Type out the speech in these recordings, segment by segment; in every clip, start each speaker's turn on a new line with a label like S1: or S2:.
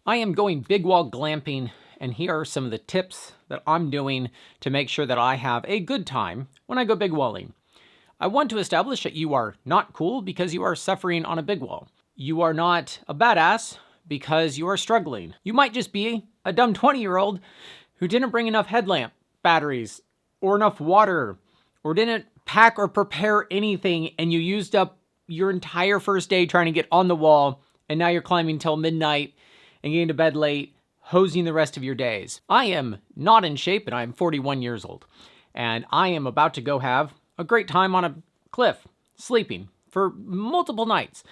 S1: I am going big wall glamping, and here are some of the tips that I'm doing to make sure that I have a good time when I go big walling. I want to establish that you are not cool because you are suffering on a big wall. You are not a badass because you are struggling. You might just be a dumb 20-year-old who didn't bring enough headlamp batteries or enough water or didn't pack or prepare anything, and you used up your entire first day trying to get on the wall, and now you're climbing till midnight and getting to bed late, hosing the rest of your days. I am not in shape, and I am 41 years old, and I am about to go have a great time on a cliff, sleeping for multiple nights.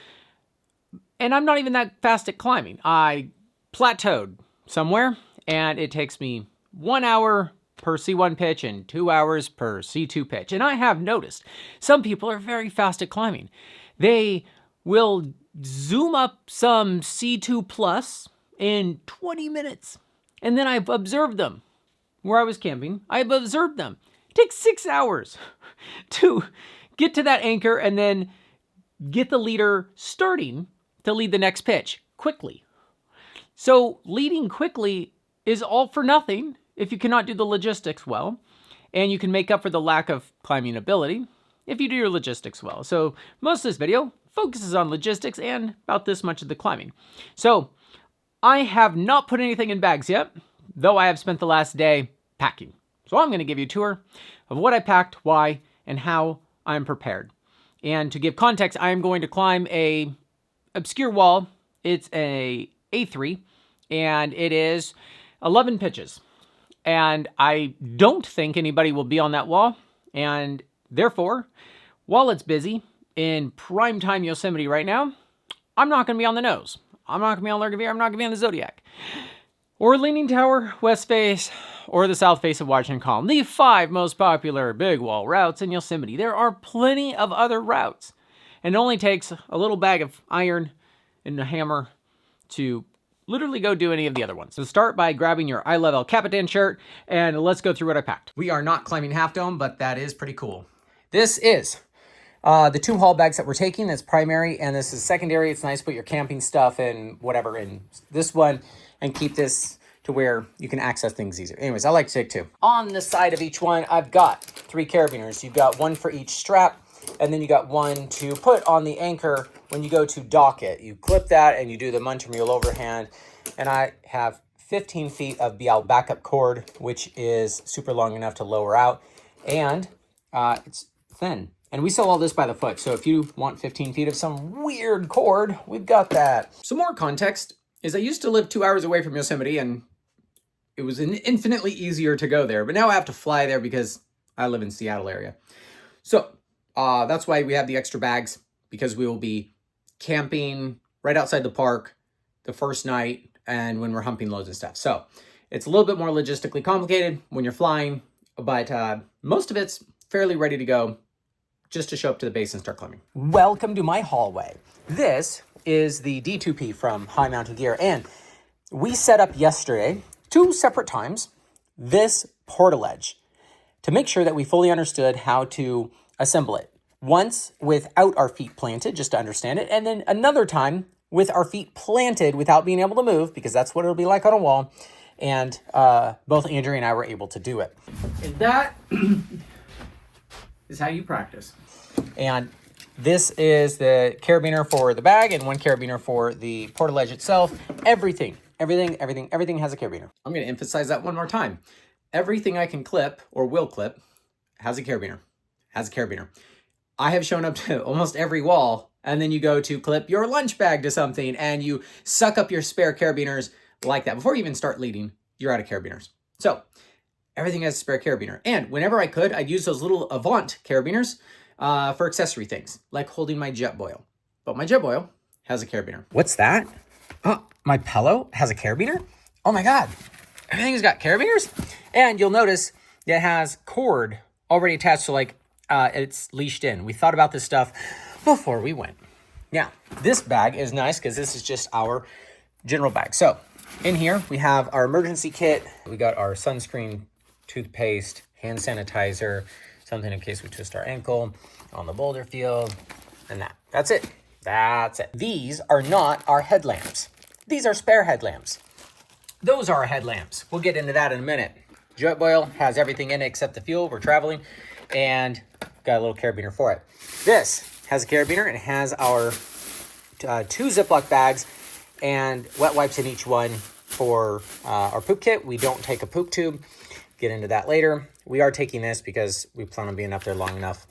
S1: And I'm not even that fast at climbing. I plateaued somewhere, and it takes me 1 hour per C1 pitch and 2 hours per C2 pitch. And I have noticed some people are very fast at climbing. They will zoom up some C2 plus in 20 minutes. And then I've observed them where I was camping. I've observed them. It takes 6 hours to get to that anchor and then get the leader starting to lead the next pitch quickly. So leading quickly is all for nothing if you cannot do the logistics well, and you can make up for the lack of climbing ability if you do your logistics well. So most of this video focuses on logistics and about this much of the climbing. So I have not put anything in bags yet, though I have spent the last day packing. So I'm going to give you a tour of what I packed, why, and how I'm prepared. And to give context, I am going to climb a obscure wall. It's a A3, and it is 11 pitches. And I don't think anybody will be on that wall. And therefore, while it's busy in primetime Yosemite right now, I'm not going to be on the nose. I'm not going to be on Lurgavir. I'm not going to be on the Zodiac. Or Leaning Tower, West Face, or the South Face of Washington Column. The 5 most popular big wall routes in Yosemite. There are plenty of other routes. And it only takes a little bag of iron and a hammer to literally go do any of the other ones. So start by grabbing your I Love El Capitan shirt, and let's go through what I packed. We are not climbing Half Dome, but that is pretty cool. This is the 2 haul bags that we're taking. That's primary, and this is secondary. It's nice to put your camping stuff and whatever in this one, and keep this to where you can access things easier. Anyways, I like to take 2. On the side of each one, I've got 3 carabiners. You've got 1 for each strap, and then you got 1 to put on the anchor when you go to dock it. You clip that and you do the Munter Mule overhand. And I have 15 feet of BL backup cord, which is super long enough to lower out. And it's thin. And we sell all this by the foot. So if you want 15 feet of some weird cord, we've got that. Some more context is I used to live 2 hours away from Yosemite, and it was infinitely easier to go there. But now I have to fly there because I live in the Seattle area. So that's why we have the extra bags, because we will be camping right outside the park the first night and when we're humping loads and stuff. So it's a little bit more logistically complicated when you're flying, but most of it's fairly ready to go just to show up to the base and start climbing. Welcome to my hallway. This is the D2P from High Mountain Gear, and we set up yesterday 2 separate times this portaledge to make sure that we fully understood how to assemble it. Once without our feet planted, just to understand it, and then another time with our feet planted without being able to move, because that's what it'll be like on a wall. And both Andrew and I were able to do it. And that is how you practice. And this is the carabiner for the bag and 1 carabiner for the portaledge itself. Everything has a carabiner. I'm going to emphasize that one more time. Everything I can clip or will clip has a carabiner. I have shown up to almost every wall, and then you go to clip your lunch bag to something, and you suck up your spare carabiners like that. Before you even start leading, you're out of carabiners. So everything has a spare carabiner. And whenever I could, I'd use those little Avant carabiners for accessory things, like holding my Jetboil. But my Jetboil has a carabiner. What's that? Oh, my pillow has a carabiner? Oh my God. Everything's got carabiners? And you'll notice it has cord already attached to it's leashed in. We thought about this stuff before we went. Now, this bag is nice because this is just our general bag. So in here, we have our emergency kit. We got our sunscreen, toothpaste, hand sanitizer, something in case we twist our ankle on the boulder field, and that's it. These are not our headlamps. These are spare headlamps. Those are our headlamps. We'll get into that in a minute. Jetboil has everything in it except the fuel. We're traveling and got a little carabiner for it. This has a carabiner and it has our 2 Ziploc bags and wet wipes in each one for our poop kit. We don't take a poop tube. Get into that later. We are taking this because we plan on being up there long enough.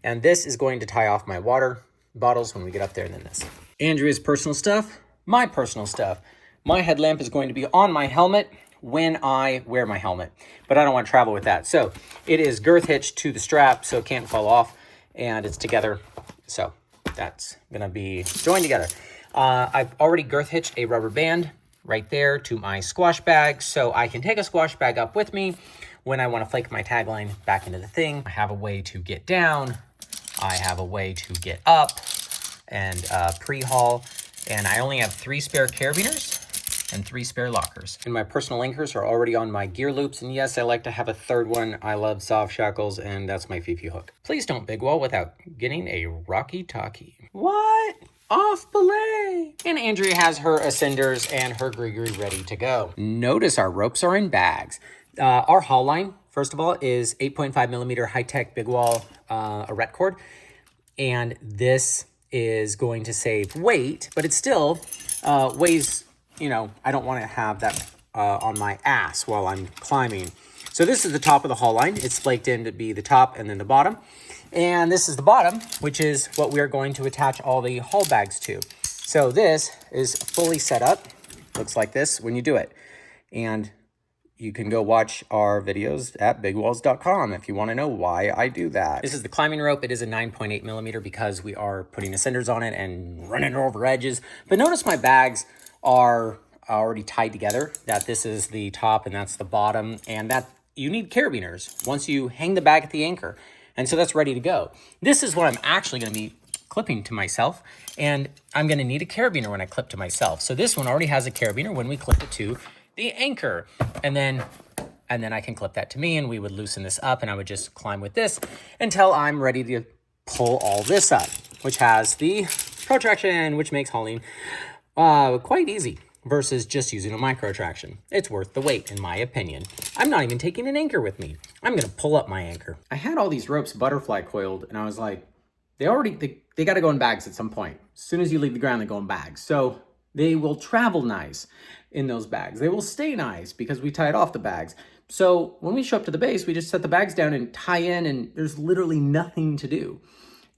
S1: And this is going to tie off my water bottles when we get up there, and then this. Andrea's personal stuff, my personal stuff. My headlamp is going to be on my helmet when I wear my helmet, but I don't want to travel with that. So it is girth hitched to the strap so it can't fall off, and it's together. So that's going to be joined together. I've already girth hitched a rubber band right there to my squash bag, so I can take a squash bag up with me when I want to flake my tagline back into the thing. I have a way to get down. I have a way to get up and pre-haul. And I only have 3 spare carabiners and 3 spare lockers. And my personal anchors are already on my gear loops. And yes, I like to have a third one. I love soft shackles, and that's my Fifi hook. Please don't big wall without getting a rocky talkie. What? Off belay. And Andrea has her ascenders and her gree ready to go. Notice our ropes are in bags. Our haul line, first of all, is 8.5 millimeter high-tech big wall a ret cord. And this is going to save weight, but it still weighs, you know, I don't want to have that on my ass while I'm climbing. So this is the top of the haul line. It's flaked in to be the top and then the bottom. And this is the bottom, which is what we are going to attach all the haul bags to. So this is fully set up. Looks like this when you do it. And you can go watch our videos at bigwalls.com if you want to know why I do that. This is the climbing rope. It is a 9.8 millimeter because we are putting ascenders on it and running over edges. But notice my bags are already tied together, that this is the top and that's the bottom, and that you need carabiners once you hang the bag at the anchor. And so that's ready to go. This is what I'm actually going to be clipping to myself, and I'm going to need a carabiner when I clip to myself. So this one already has a carabiner when we clip it to the anchor, and then I can clip that to me, and we would loosen this up, and I would just climb with this until I'm ready to pull all this up, which has the protraction, which makes hauling quite easy versus just using a micro traction. It's worth the wait, in my opinion. I'm not even taking an anchor with me. I'm gonna pull up my anchor. I had all these ropes butterfly coiled, and I was like, they got to go in bags at some point. As soon as you leave the ground, they go in bags. So they will travel nice in those bags. They will stay nice because we tied off the bags. So when we show up to the base, we just set the bags down and tie in, and there's literally nothing to do.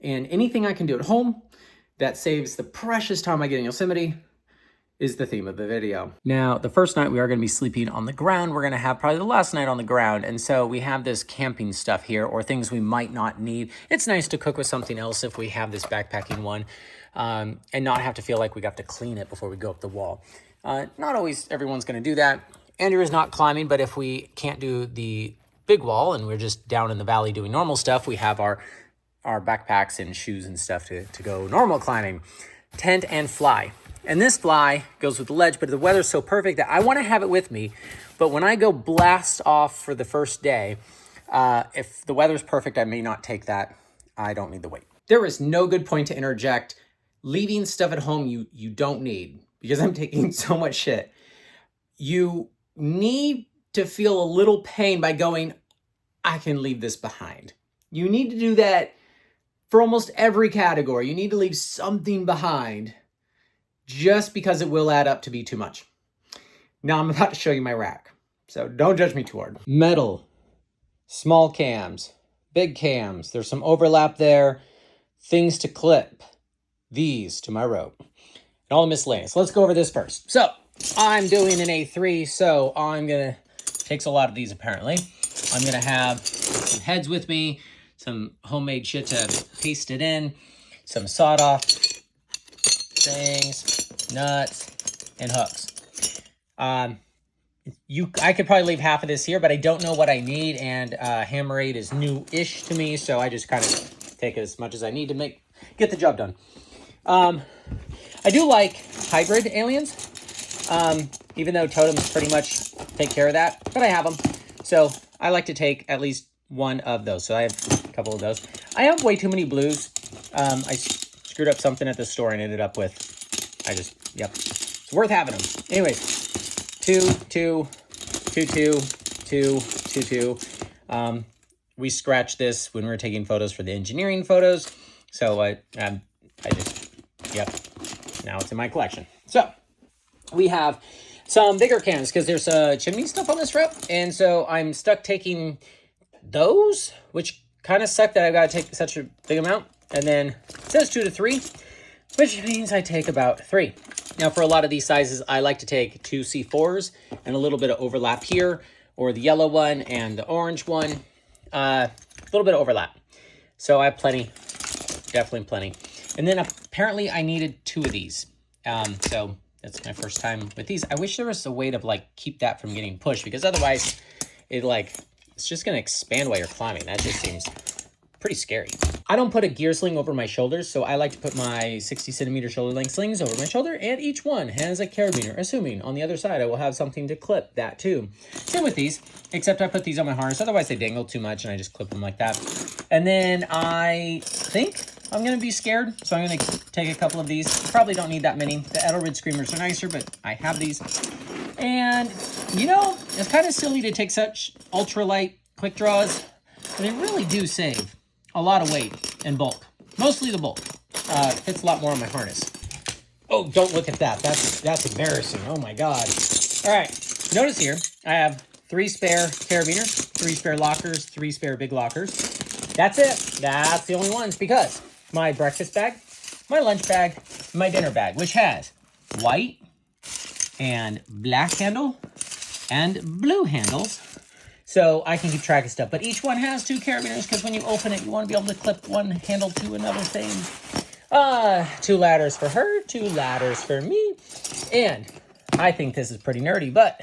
S1: And anything I can do at home that saves the precious time I get in Yosemite is the theme of the video. Now, the first night we are going to be sleeping on the ground. We're going to have probably the last night on the ground. And so we have this camping stuff here, or things we might not need. It's nice to cook with something else if we have this backpacking one, and not have to feel like we got to clean it before we go up the wall. Not always everyone's going to do that. Andrew is not climbing, but if we can't do the big wall and we're just down in the valley doing normal stuff, we have our backpacks and shoes and stuff to go normal climbing. Tent and fly. And this fly goes with the ledge, but the weather's so perfect that I want to have it with me. But when I go blast off for the first day, if the weather's perfect, I may not take that. I don't need the weight. There is no good point to interject leaving stuff at home you don't need, because I'm taking so much shit. You need to feel a little pain by going, I can leave this behind. You need to do that for almost every category. You need to leave something behind, just because it will add up to be too much. Now I'm about to show you my rack, so don't judge me too hard. Metal, small cams, big cams. There's some overlap there. Things to clip. These to my rope. And all the miscellaneous. Let's go over this first. So I'm doing an A3, so takes a lot of these apparently. I'm gonna have some heads with me, some homemade shit to paste it in, some sawed off things, nuts, and hooks. I could probably leave half of this here, but I don't know what I need, and Hammer 8 is new-ish to me, so I just kind of take as much as I need to get the job done. I do like hybrid aliens, even though totems pretty much take care of that, but I have them. So I like to take at least one of those. So I have a couple of those. I have way too many blues. I screwed up something at the store and ended up with, it's worth having them. Anyways, 2, 2, 2, 2, 2, 2, 2. We scratched this when we were taking photos for the engineering photos. So I just, yep, now it's in my collection. So we have some bigger cans because there's chimney stuff on this route. And so I'm stuck taking those, which kind of suck that I've got to take such a big amount. And then it says 2 to 3, which means I take about 3. Now for a lot of these sizes, I like to take 2 C4s and a little bit of overlap here, or the yellow one and the orange one. A little bit of overlap. So I have plenty, definitely plenty. And then apparently I needed 2 of these. So that's my first time with these. I wish there was a way to like keep that from getting pushed, because otherwise it's just going to expand while you're climbing. That just seems pretty scary. I don't put a gear sling over my shoulders, so I like to put my 60 centimeter shoulder length slings over my shoulder, and each one has a carabiner, assuming on the other side I will have something to clip that too. Same with these, except I put these on my harness, otherwise they dangle too much and I just clip them like that. And then I think I'm gonna be scared, so I'm gonna take a couple of these. Probably don't need that many. The Edelrid Screamers are nicer, but I have these. And you know, it's kind of silly to take such ultralight quick draws, but they really do save a lot of weight and bulk. Mostly the bulk. Fits a lot more on my harness. Oh, don't look at that. That's embarrassing. Oh my God. All right. Notice here, I have 3 spare carabiners, 3 spare lockers, 3 spare big lockers. That's it. That's the only ones, because my breakfast bag, my lunch bag, my dinner bag, which has white and black handle and blue handles, so I can keep track of stuff. But each one has 2 carabiners, because when you open it, you want to be able to clip one handle to another thing. 2 ladders for her, 2 ladders for me. And I think this is pretty nerdy, but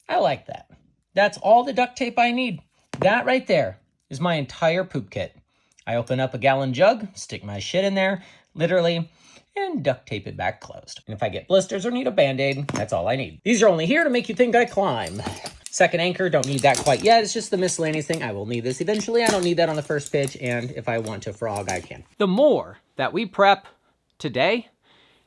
S1: I like that. That's all the duct tape I need. That right there is my entire poop kit. I open up a gallon jug, stick my shit in there, literally, and duct tape it back closed. And if I get blisters or need a Band-Aid, that's all I need. These are only here to make you think I climb. Second anchor, don't need that quite yet. It's just the miscellaneous thing. I will need this eventually. I don't need that on the first pitch, and if I want to frog, I can. The more that we prep today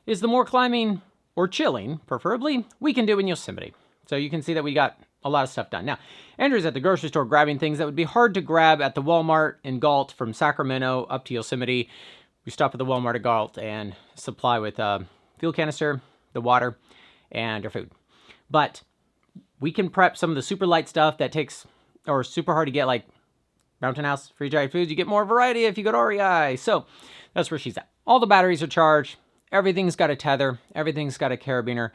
S1: is the more climbing, or chilling, preferably, we can do in Yosemite. So you can see that we got a lot of stuff done. Now, Andrew's at the grocery store grabbing things that would be hard to grab at the Walmart in Galt from Sacramento up to Yosemite. We stop at the Walmart at Galt and supply with fuel canister, the water, and our food. But we can prep some of the super light stuff that takes, or super hard to get, like Mountain House, free-dried foods. You get more variety if you go to REI. So that's where she's at. All the batteries are charged. Everything's got a tether. Everything's got a carabiner.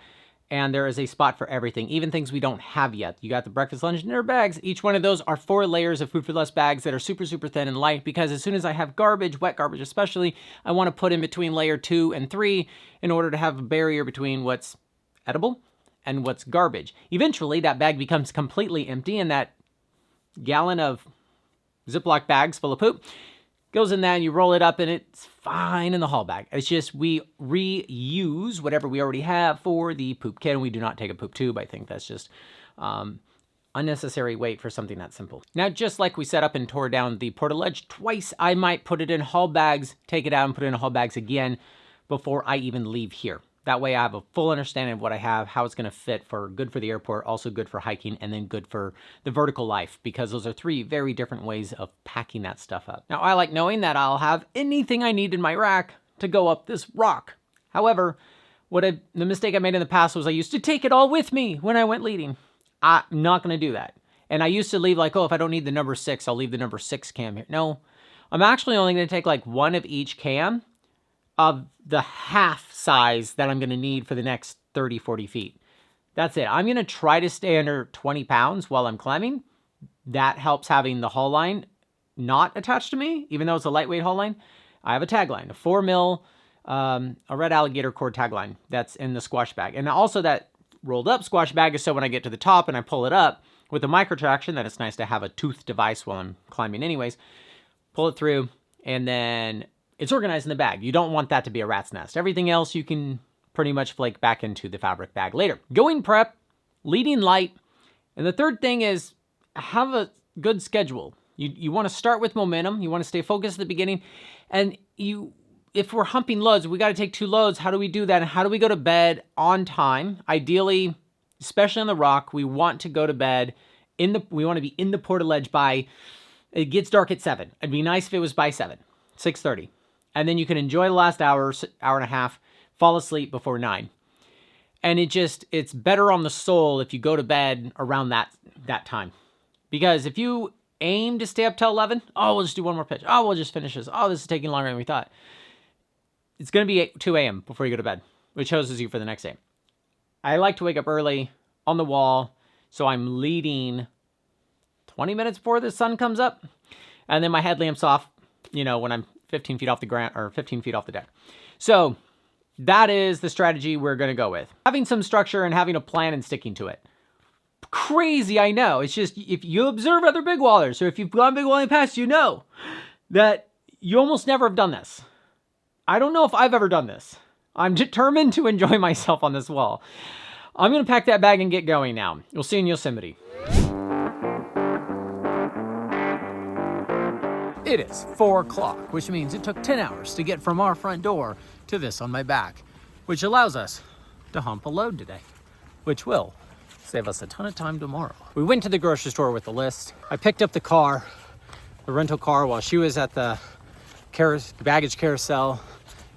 S1: And there is a spot for everything, even things we don't have yet. You got the breakfast, lunch, and dinner bags. Each one of those are 4 layers of Food for Less bags that are super, super thin and light, because as soon as I have garbage, wet garbage especially, I want to put in between layer 2 and 3 in order to have a barrier between what's edible and what's garbage. Eventually, that bag becomes completely empty, and that gallon of Ziploc bags full of poop goes in that, and you roll it up, and it's fine in the haul bag. It's just we reuse whatever we already have for the poop kit, and we do not take a poop tube. I think that's just unnecessary weight for something that simple. Now, just like we set up and tore down the portaledge twice, I might put it in haul bags, take it out, and put it in haul bags again before I even leave here. That way I have a full understanding of what I have, how it's going to fit for good for the airport, also good for hiking, and then good for the vertical life, because those are 3 very different ways of packing that stuff up. Now, I like knowing that I'll have anything I need in my rack to go up this rock. However, the mistake I made in the past was I used to take it all with me when I went leading. I'm not going to do that. And I used to leave like, oh, if I don't need the number 6, I'll leave the number 6 cam here. No, I'm actually only going to take like 1 of each cam of the half size that I'm going to need for the next 30, 40 feet. That's it. I'm going to try to stay under 20 pounds while I'm climbing. That helps having the haul line not attached to me, even though it's a lightweight haul line. I have a tagline, a 4 mil, a red alligator cord tagline that's in the squash bag. And also that rolled up squash bag is so when I get to the top and I pull it up with the micro traction, that it's nice to have a tooth device while I'm climbing anyways. Pull it through, and then it's organized in the bag. You don't want that to be a rat's nest. Everything else you can pretty much flake back into the fabric bag later. Going prep, leading light, and the third thing is have a good schedule. You want to start with momentum. You want to stay focused at the beginning, and you if we're humping loads, we got to take 2 loads. How do we do that? And how do we go to bed on time? Ideally, especially on the rock, we want to go to bed we want to be in the portaledge by, it gets dark at 7. It'd be nice if it was by 7, 6:30. And then you can enjoy the last hour and a half, fall asleep before 9. And it's better on the soul if you go to bed around that time. Because if you aim to stay up till 11, oh, we'll just do one more pitch. Oh, we'll just finish this. Oh, this is taking longer than we thought. It's going to be 2 a.m. before you go to bed, which hoses you for the next day. I like to wake up early on the wall, so I'm leading 20 minutes before the sun comes up. And then my headlamp's off, when I'm 15 feet off the ground or 15 feet off the deck. So that is the strategy we're going to go with. Having some structure and having a plan and sticking to it. Crazy, I know. It's just, if you observe other big wallers, or if you've gone big walling past, you know that you almost never have done this. I don't know if I've ever done this. I'm determined to enjoy myself on this wall. I'm going to pack that bag and get going now. We'll see you in Yosemite. It is 4 o'clock, which means it took 10 hours to get from our front door to this on my back, which allows us to hump a load today, which will save us a ton of time tomorrow. We went to the grocery store with the list. I picked up the rental car, while she was at the baggage carousel.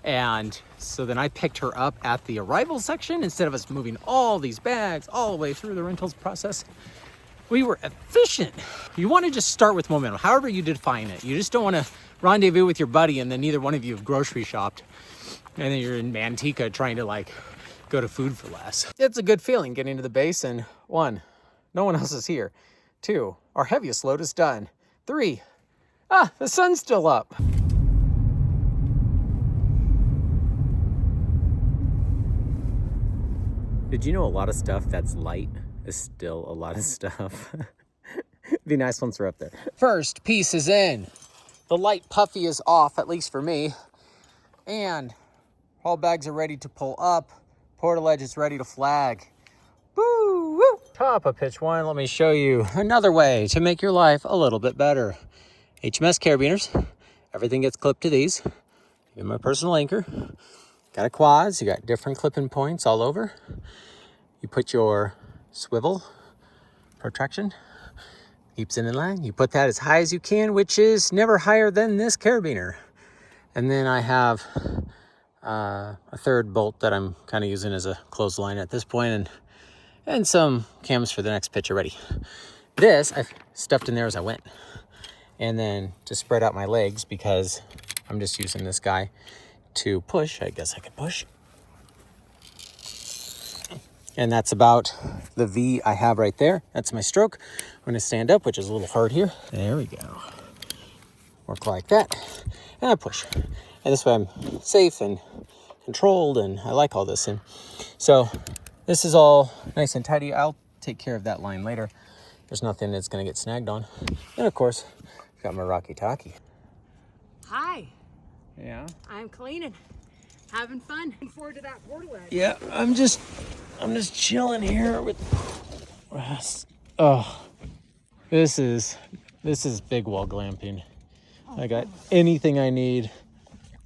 S1: And so then I picked her up at the arrival section instead of us moving all these bags all the way through the rentals process. We were efficient. You want to just start with momentum, however you define it. You just don't want to rendezvous with your buddy and then neither one of you have grocery shopped. And then you're in Manteca trying to go to Food for Less. It's a good feeling getting to the base, and 1, no one else is here. 2, our heaviest load is done. 3, the sun's still up. Did you know a lot of stuff that's light is still a lot of stuff? Be nice once we're up there. First piece is in. The light puffy is off, at least for me. And all bags are ready to pull up. Portaledge is ready to flag. Woo, woo. Top of pitch 1, let me show you another way to make your life a little bit better. HMS carabiners. Everything gets clipped to these. In my personal anchor. Got a quads, you got different clipping points all over. You put your swivel protraction, keeps it in line. You put that as high as you can, which is never higher than this carabiner. And then I have a third bolt that I'm kind of using as a clothesline at this point, and some cams for the next pitch already. This I've stuffed in there as I went. And then to spread out my legs, because I'm just using this guy to push. I guess I could push. And that's about the V I have right there. That's my stroke. I'm going to stand up, which is a little hard here. There we go. Work like that. And I push. And this way I'm safe and controlled, and I like all this. And so this is all nice and tidy. I'll take care of that line later. There's nothing that's going to get snagged on. And of course, I've got my Rocky Talkie.
S2: Hi.
S1: Yeah.
S2: I'm cleaning, having fun. Looking forward to that portaledge.
S1: Yeah, I'm just chilling here with. Oh, this is big wall glamping. I got anything I need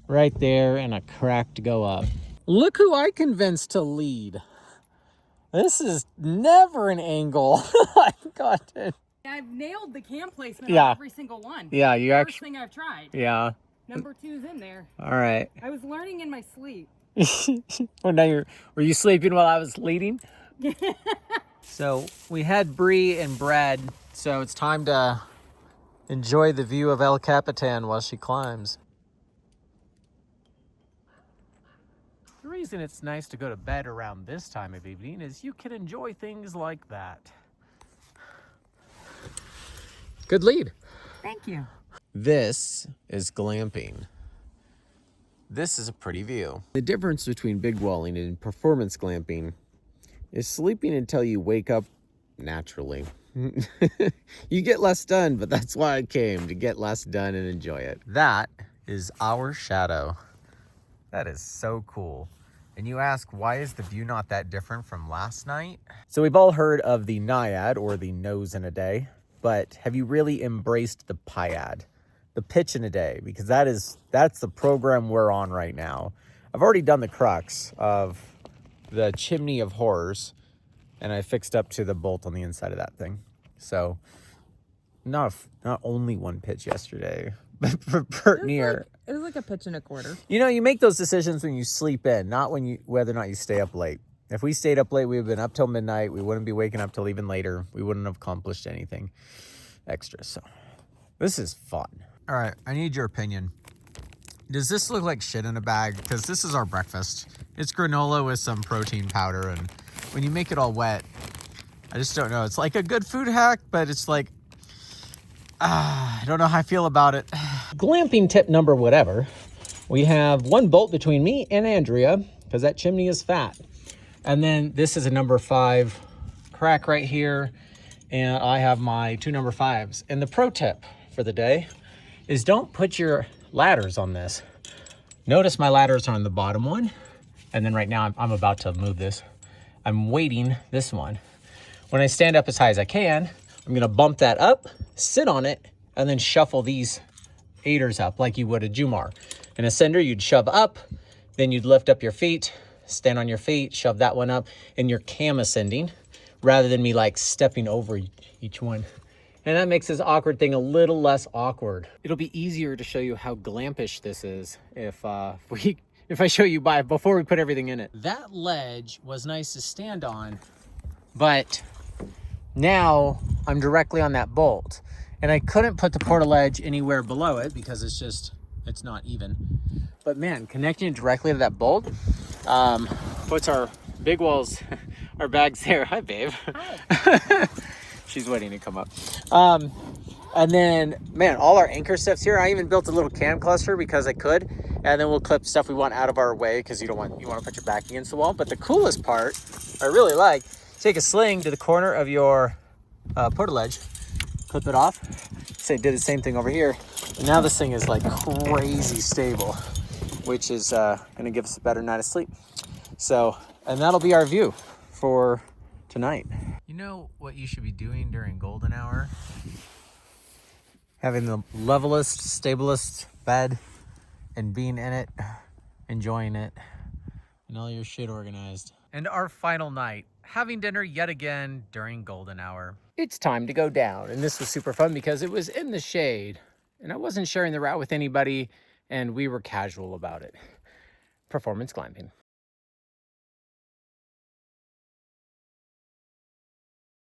S1: right there and a crack to go up. Look who I convinced to lead. This is never an angle. I got it.
S2: I've nailed the cam placement on every single one.
S1: Yeah, you
S2: First thing I've tried.
S1: Yeah.
S2: Number 2's in there.
S1: All right.
S2: I was learning in my sleep.
S1: Well, now were you sleeping while I was leading? So we had Bree and Brad, so it's time to enjoy the view of El Capitan while she climbs. The reason it's nice to go to bed around this time of evening is you can enjoy things like that. Good lead.
S2: Thank you.
S1: This is glamping. This is a pretty view. The difference between big walling and performance glamping is sleeping until you wake up naturally. You get less done, but that's why I came, to get less done and enjoy it. That is our shadow. That is so cool. And you ask, why is the view not that different from last night? So we've all heard of the Naiad, or the nose in a day, but have you really embraced the Piad?
S3: the pitch in a day, because that's the program we're on right now. I've already done the crux of the chimney of horrors, and I fixed up to the bolt on the inside of that thing. So not only one pitch yesterday, but near.
S4: It was like a pitch and a quarter.
S3: You know, you make those decisions when you sleep in, not whether or not you stay up late. If we stayed up late, we would have been up till midnight. We wouldn't be waking up till even later. We wouldn't have accomplished anything extra. So this is fun. All right, I need your opinion. Does this look like shit in a bag? Because this is our breakfast. It's granola with some protein powder, and when you make it all wet, I just don't know. It's like a good food hack, but it's like, I don't know how I feel about it.
S1: Glamping tip number whatever. We have one bolt between me and Andrea because that chimney is fat. And then this is a number 5 crack right here. And I have my 2 number 5s. And the pro tip for the day is don't put your ladders on this. Notice my ladders are on the bottom one. And then right now I'm about to move this. I'm weighting this one. When I stand up as high as I can, I'm gonna bump that up, sit on it, and then shuffle these aiders up like you would a Jumar. In a sender, you'd shove up, then you'd lift up your feet, stand on your feet, shove that one up, and you're cam ascending, rather than me like stepping over each one. And that makes this awkward thing a little less awkward. It'll be easier to show you how glampish this is if I show you before we put everything in it. That ledge was nice to stand on, but now I'm directly on that bolt. And I couldn't put the portaledge anywhere below it because it's not even. But man, connecting it directly to that bolt puts our big walls, our bags there. Hi, babe. Hi. She's waiting to come up. And then, man, all our anchor stuff's here. I even built a little cam cluster because I could. And then we'll clip stuff we want out of our way because you want to put your back against the wall. But the coolest part, I really like, take a sling to the corner of your portaledge, clip it off. Say did the same thing over here. And now this thing is like crazy stable, which is gonna give us a better night of sleep. So, and that'll be our view for tonight. You know what you should be doing during golden hour? Having the levelest, stablest bed and being in it, enjoying it, and all your shit organized. And our final night, having dinner yet again during golden hour. It's time to go down. And this was super fun because it was in the shade and I wasn't sharing the route with anybody and we were casual about it. Performance glamping.